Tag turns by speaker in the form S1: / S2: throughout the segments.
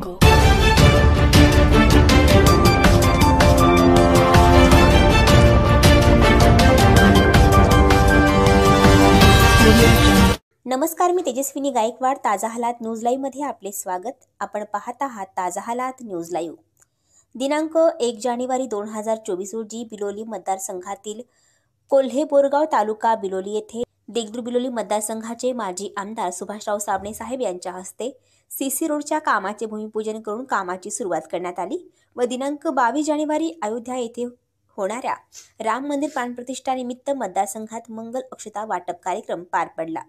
S1: jungle.
S2: नमस्कार, मी तेजस्विनी गायकवाड. ताजा हालात न्यूज लाईव्ह मध्ये आपले स्वागत. आपण पाहत आहात ताजा हालात न्यूज लाईव्ह. दिनांक 1 जानेवारी 2024 रोजी बिलोली मतदारसंघातील कोल्हे बोरगाव तालुका बिलोली येथे देगलूर बिलोली मतदारसंघाचे माजी आमदार सुभाषराव साबणे साहेब यांच्या हस्ते सीसी रोडच्या कामाचे भूमिपूजन करून कामाची सुरुवात करण्यात आली व दिनांक 22 जानेवारी अयोध्या येथे होणाऱ्या राम मंदिर प्राणप्रतिष्ठा निमित्त मतदारसंघात मंगल अक्षता वाटप कार्यक्रम पार पडला.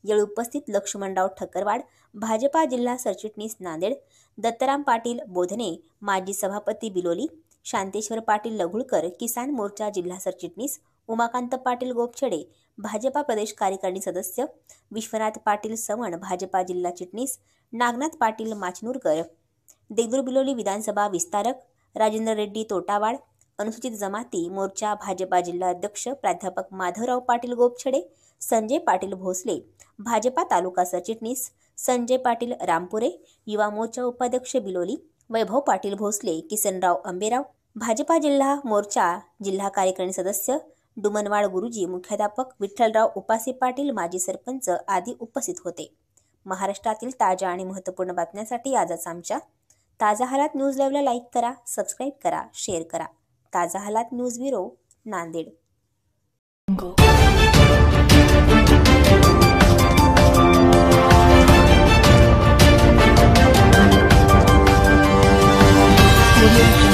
S2: यावेळी उपस्थित लक्ष्मणराव ठक्करवाड, भाजपा जिल्हा सरचिटणीस नांदेड, दत्तराम पाटील बोधने, माजी सभापती बिलोली, शांतेश्वर पाटील लघुळकर, किसान मोर्चा जिल्हा सरचिटणीस, उमाकांत पाटील गोपछडे, भाजपा प्रदेश कार्यकारिणी सदस्य, विश्वनाथ पाटील सवण, भाजपा जिल्हा चिटणीस, नागनाथ पाटील माचनूरकर, देगलूर बिलोली विधानसभा विस्तारक, राजेंद्र रेड्डी तोटावाड, अनुसूचित जमाती मोर्चा भाजपा जिल्हा अध्यक्ष प्राध्यापक माधवराव पाटील गोपछडे, संजय पाटील भोसले, भाजपा तालुका सरचिटणीस संजय पाटील रामपुरे, युवा मोर्चा उपाध्यक्ष बिलोली वैभव पाटील भोसले, किसनराव अंबेराव, भाजपा जिल्हा मोर्चा जिल्हा कार्यकारिणी सदस्य डुमनवाड गुरुजी, मुख्याध्यापक विठ्ठलराव उपासे पाटील, माजी सरपंच आदी उपस्थित होते. महाराष्ट्रातील ताज्या आणि महत्त्वपूर्ण बातम्यांसाठी आजच आमच्या ताजा हालात न्यूज लाईव्हला लाईक करा, सबस्क्राईब करा, शेअर करा. ताजा हालात न्यूज ब्युरो, नांदेड.
S1: Jungle.